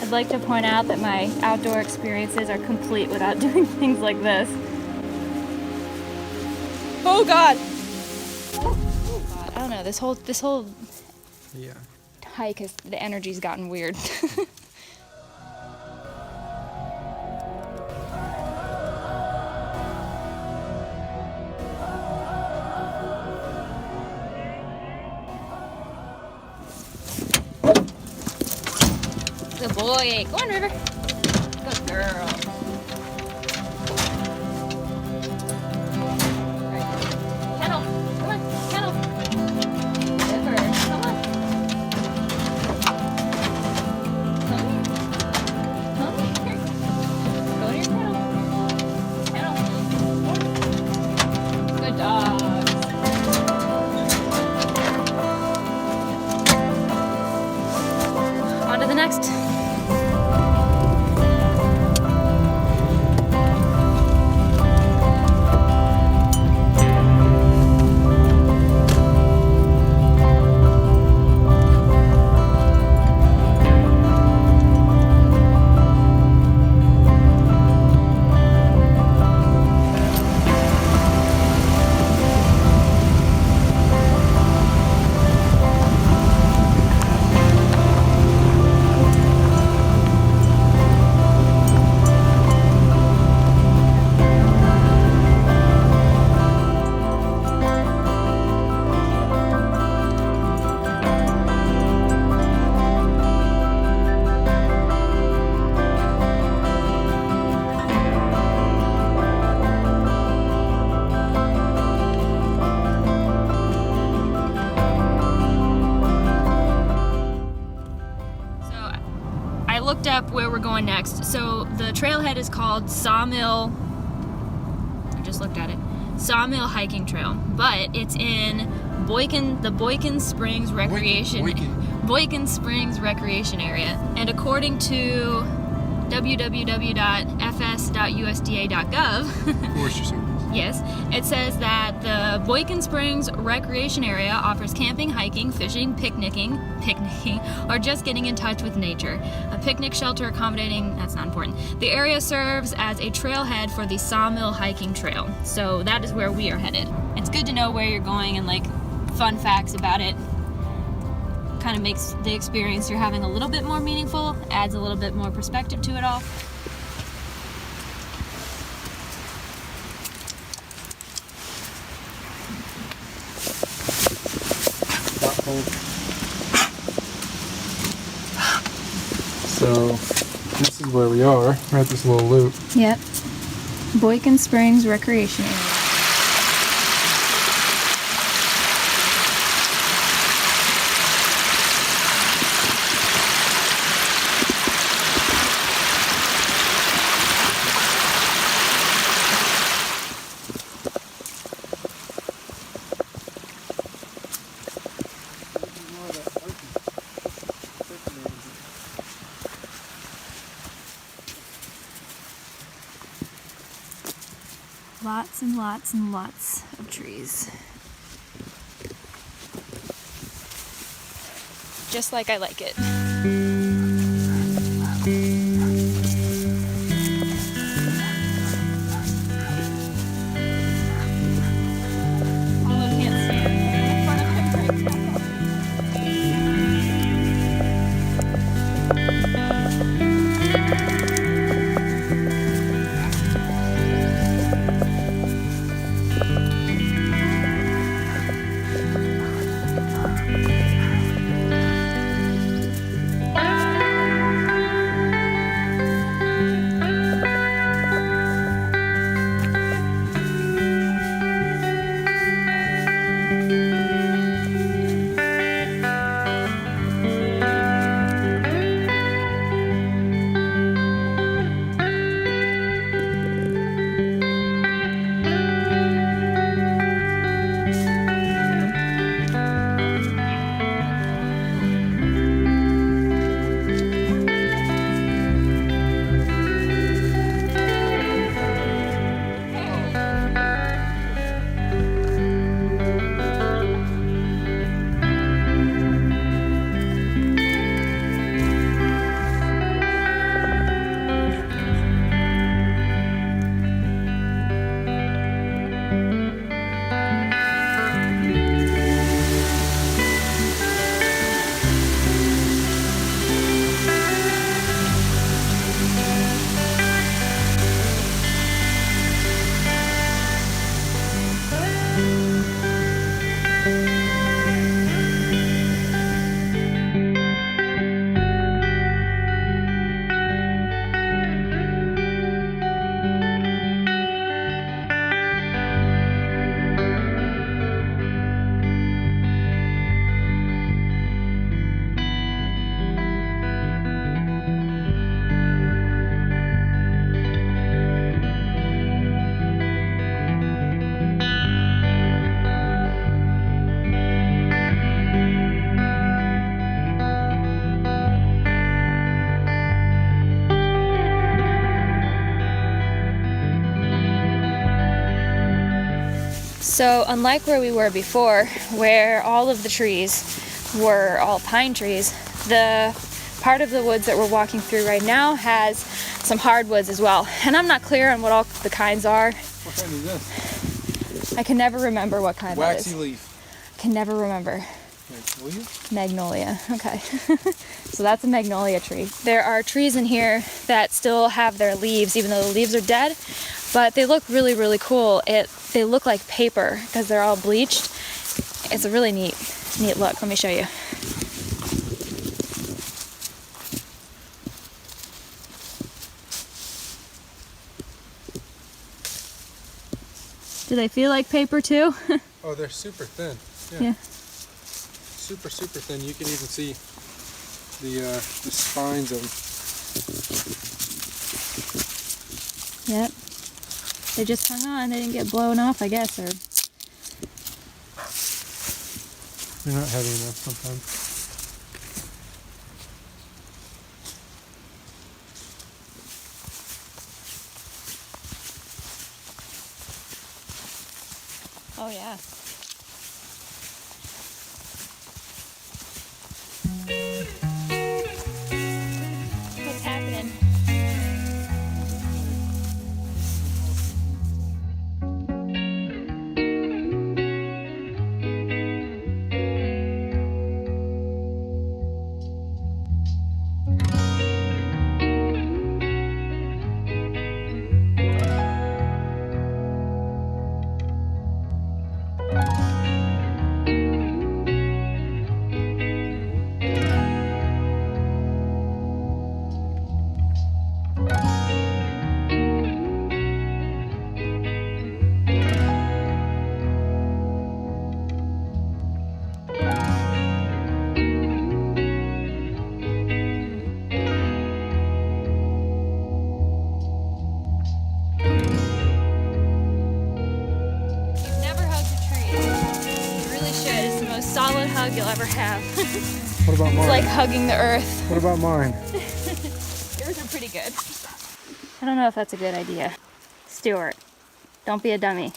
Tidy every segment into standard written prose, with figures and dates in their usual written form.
I'd like to point out that my outdoor experiences are complete without doing things like this. Oh God! Oh God, I don't know, this whole Yeah. hike has, the energy's gotten weird. Good boy. Go on, River. Good girl. Right. Kennel. Come on. Kennel. River. Come on. Come here. Come here. Go to your kennel. Kennel. Good dogs. On to the next. Looked up where we're going next. So the trailhead is called Sawmill. I just looked at it. Sawmill Hiking Trail, but it's in the Boykin Springs Boykin Springs Recreation Area. And according to www.fs.usda.gov, Forestry Service. Yes, it says that the Boykin Springs Recreation Area offers camping, hiking, fishing, picnicking, or just getting in touch with nature. A picnic shelter accommodating, that's not important. The area serves as a trailhead for the Sawmill Hiking Trail. So that is where we are headed. It's good to know where you're going and like fun facts about it. Kind of makes the experience you're having a little bit more meaningful, adds a little bit more perspective to it all. So this is where we are. We're at this little loop. Yep. Boykin Springs Recreation Area. Lots and lots and lots of trees. Just like I like it. Although can't stand in front of him right now. So unlike where we were before, where all of the trees were all pine trees, the part of the woods that we're walking through right now has some hardwoods as well. And I'm not clear on what all the kinds are. What kind is this? I can never remember what kind that is. Waxy leaf. I can never remember. Magnolia? Magnolia, okay. So that's a magnolia tree. There are trees in here that still have their leaves, even though the leaves are dead, but they look really, really cool. They look like paper because they're all bleached. It's a really neat look. Let me show you. Do they feel like paper too? Oh, they're super thin. Yeah. Super, super thin. You can even see the spines of them. Yep. They just hung on. They didn't get blown off, I guess, or... They're not heavy enough sometimes. Oh, yeah. What's happening? Solid hug you'll ever have. What about mine? It's like hugging the earth. What about mine? Yours are pretty good. I don't know if that's a good idea. Stuart, don't be a dummy.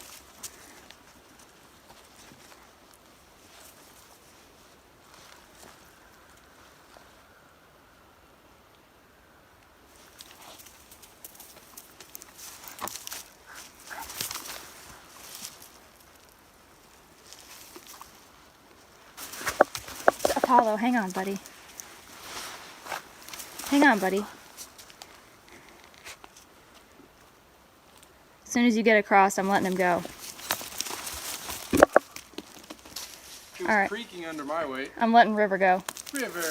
Apollo, hang on, buddy. Hang on, buddy. As soon as you get across, I'm letting him go. It was All right. creaking under my weight. I'm letting River go. River.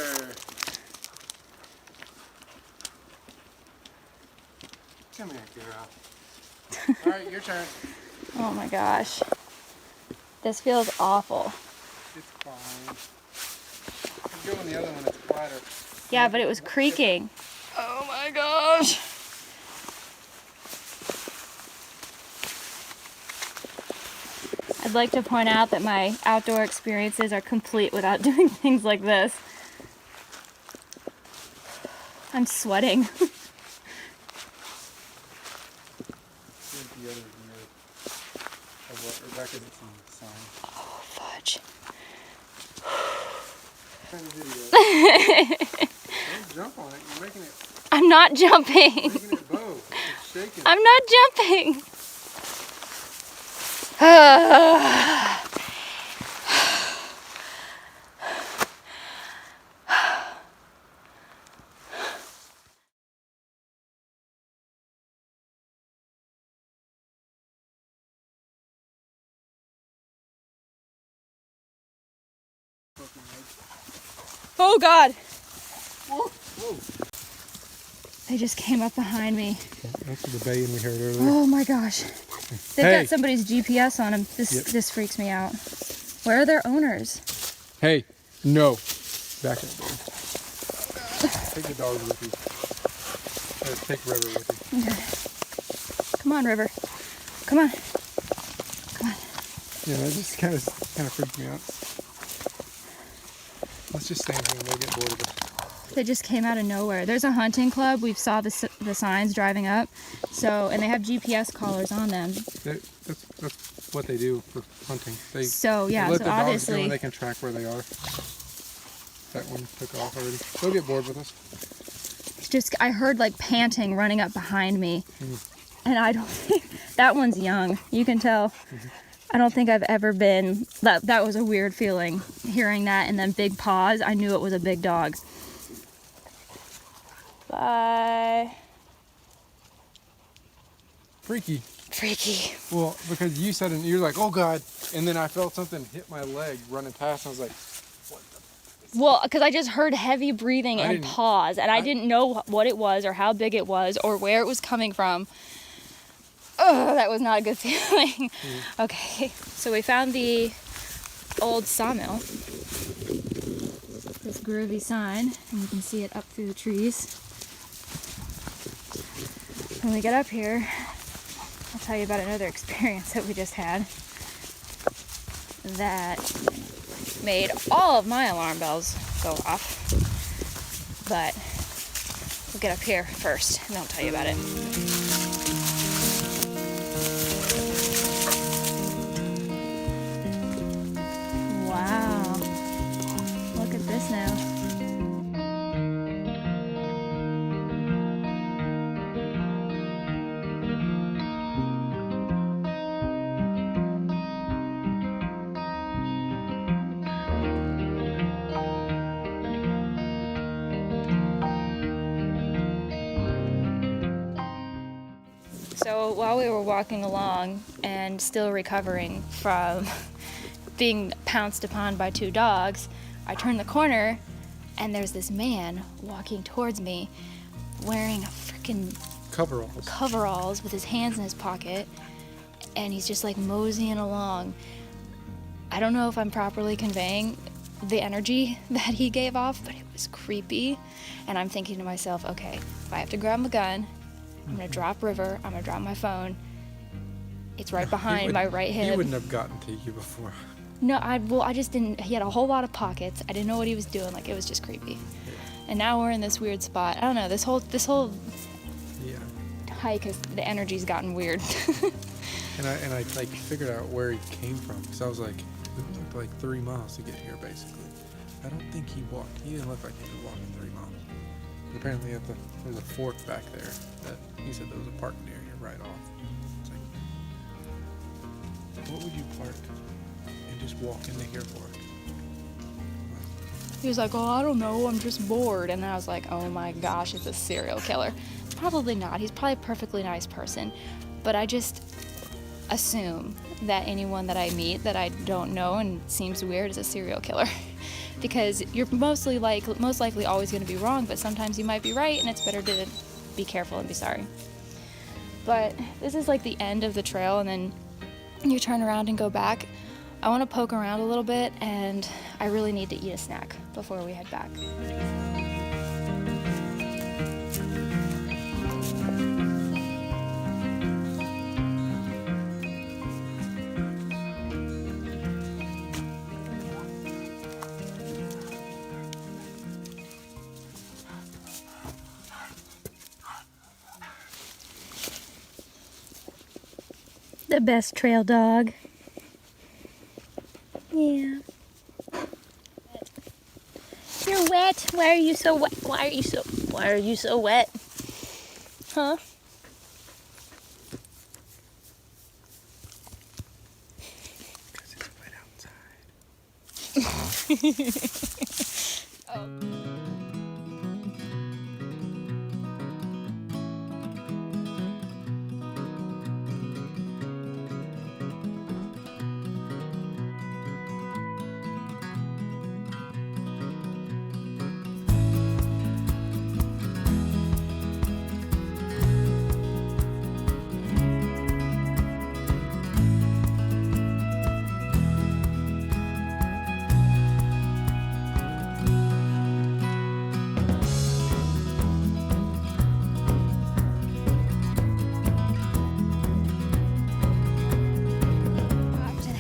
Come here, girl. All right, your turn. Oh my gosh. This feels awful. It's fine. You go on the other one, it's flatter. Yeah, but it was creaking. Oh my gosh. I'd like to point out that my outdoor experiences are complete without doing things like this. I'm sweating. Here's the other mirror of what Rebecca did from the sign. Oh, fudge. Don't jump on it. You're making it. I'm not jumping. You're making it bow. It's shaking. I'm not jumping. Oh God. Whoa, whoa. They just came up behind me. That's the baying we heard earlier. Oh my gosh. They've Hey. got somebody's GPS on them. This freaks me out. Where are their owners? Hey, no. Back up, baby. Take the dog with you. Take River with you. Okay. Come on, River. Come on. Come on. Yeah, that just kind of freaked me out. Let's just stand here and they'll get bored of us. They just came out of nowhere. There's a hunting club. We saw the signs driving up. So, and they have GPS collars on them. That's what they do for hunting. They So yeah, let so the dogs go obviously and they can track where they are. That one took off already. They'll get bored with us. it's just I heard like panting running up behind me, Mm-hmm. and I don't think that one's young. You can tell. Mm-hmm. I don't think I've ever been. That was a weird feeling hearing that, and then big paws. I knew it was a big dog. Bye. Freaky. Freaky. Well, because you said it, you're like, oh God, and then I felt something hit my leg running past. And I was like, what the? Well, because I just heard heavy breathing and pause, and I didn't know what it was or how big it was or where it was coming from. Oh, that was not a good feeling. Mm. Okay, so we found the old sawmill. This groovy sign, and you can see it up through the trees. When we get up here, I'll tell you about another experience that we just had that made all of my alarm bells go off. But we'll get up here first, and I'll tell you about it. Wow. Look at this now. So while we were walking along and still recovering from being pounced upon by two dogs, I turned the corner and there's this man walking towards me wearing a freaking coveralls with his hands in his pocket, and he's just like moseying along. I don't know if I'm properly conveying the energy that he gave off, but it was creepy. And I'm thinking to myself, okay, if I have to grab my gun, I'm gonna drop River, I'm gonna drop my phone. It's right behind my right hip. He wouldn't have gotten to you before. No, I just didn't. He had a whole lot of pockets. I didn't know what he was doing. Like, it was just creepy. Yeah. And now we're in this weird spot. I don't know. This whole Yeah. hike the energy's gotten weird. and I like figured out where he came from, because I was like, we walked like 3 miles to get here basically. I don't think he walked. He didn't look like he was walking 3 miles. But apparently there's a fork back there that he said there was a parking area right off. It's like, what would you park and just walk into here for? He was like, oh, I don't know, I'm just bored. And I was like, oh my gosh, it's a serial killer. Probably not. He's probably a perfectly nice person. But I just assume that anyone that I meet that I don't know and seems weird is a serial killer. Because you're most likely always going to be wrong, but sometimes you might be right, and it's better to be careful and be sorry. But this is like the end of the trail, and then you turn around and go back. I want to poke around a little bit, and I really need to eat a snack before we head back. The best trail dog. Yeah. You're wet. Why are you so wet? Why are you so wet? Huh? Because it's wet outside. Oh.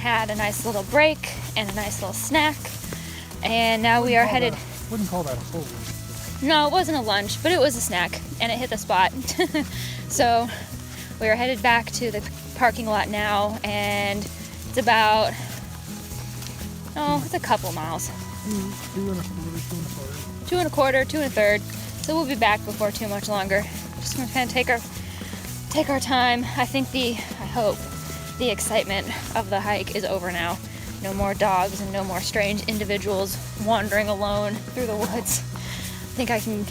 Had a nice little break and a nice little snack, and now we are headed. Wouldn't call that a full lunch. No, it wasn't a lunch, but it was a snack, and it hit the spot. So we are headed back to the parking lot now, and It's about, oh, it's a couple miles. 2 1/4, 2 1/3. So we'll be back before too much longer. Just gonna kind of take our time. I hope the excitement of the hike is over now. No more dogs and no more strange individuals wandering alone through the woods. I think I can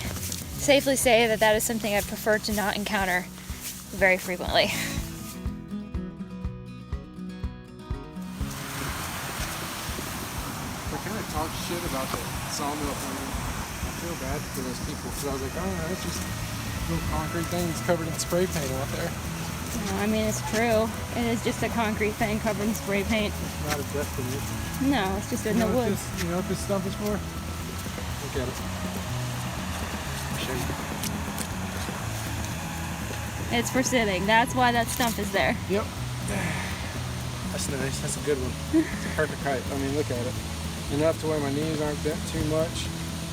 safely say that that is something I prefer to not encounter very frequently. I kind of talked shit about the sawmill thing. I feel bad for those people because I was like, oh, no, it's just a little concrete thing that's covered in spray paint out there. No, I mean, it's true. It is just a concrete thing covered in spray paint. Not a destination. No, it's just in the woods. You know what this stump is for? Look at it. I'll show you. It's for sitting. That's why that stump is there. Yep. That's nice. That's a good one. It's a perfect height. I mean, look at it. Enough to where my knees aren't bent too much.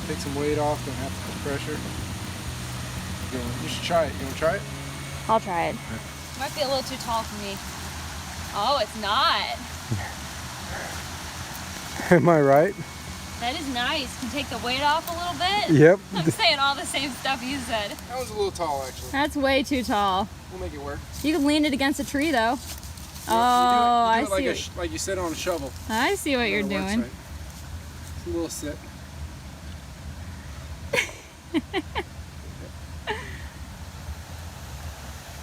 Take some weight off. Don't have to put pressure. You should try it. You want to try it? I'll try it. Might be a little too tall for me. Oh, it's not. Am I right? That is nice. Can take the weight off a little bit. Yep. I'm saying all the same stuff you said. That was a little tall, actually. That's way too tall. We'll make it work. You can lean it against a tree, though. You I do it see. like you sit on a shovel. I see what you're doing. Right. It's a little sit.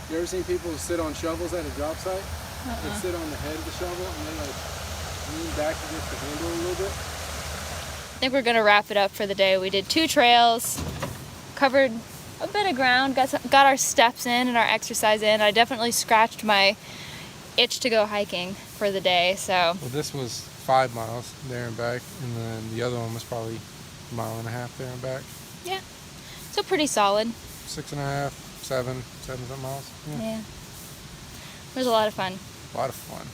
You ever seen people who sit on shovels at a job site? They sit on the head of the shovel and they like lean back against the handle a little bit. I think we're gonna wrap it up for the day. We did 2 trails, covered a bit of ground, got our steps in and our exercise in. I definitely scratched my itch to go hiking for the day. So. Well, this was 5 miles there and back, and then the other one was probably 1.5 miles there and back. Yeah. So pretty solid. 6.5, 7 something miles. Yeah. It was a lot of fun. A lot of fun.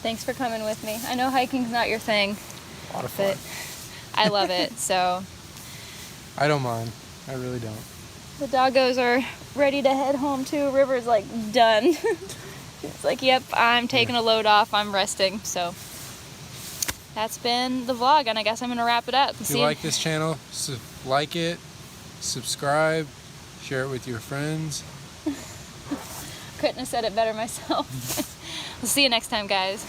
Thanks for coming with me. I know hiking's not your thing. A lot of fun. But I love it, so. I don't mind. I really don't. The doggos are ready to head home too. River's like done. It's like, yep, I'm taking a load off. I'm resting. So that's been the vlog, and I guess I'm gonna wrap it up. If you like this channel, like it, subscribe, share it with your friends. Couldn't have said it better myself. We'll see you next time, guys.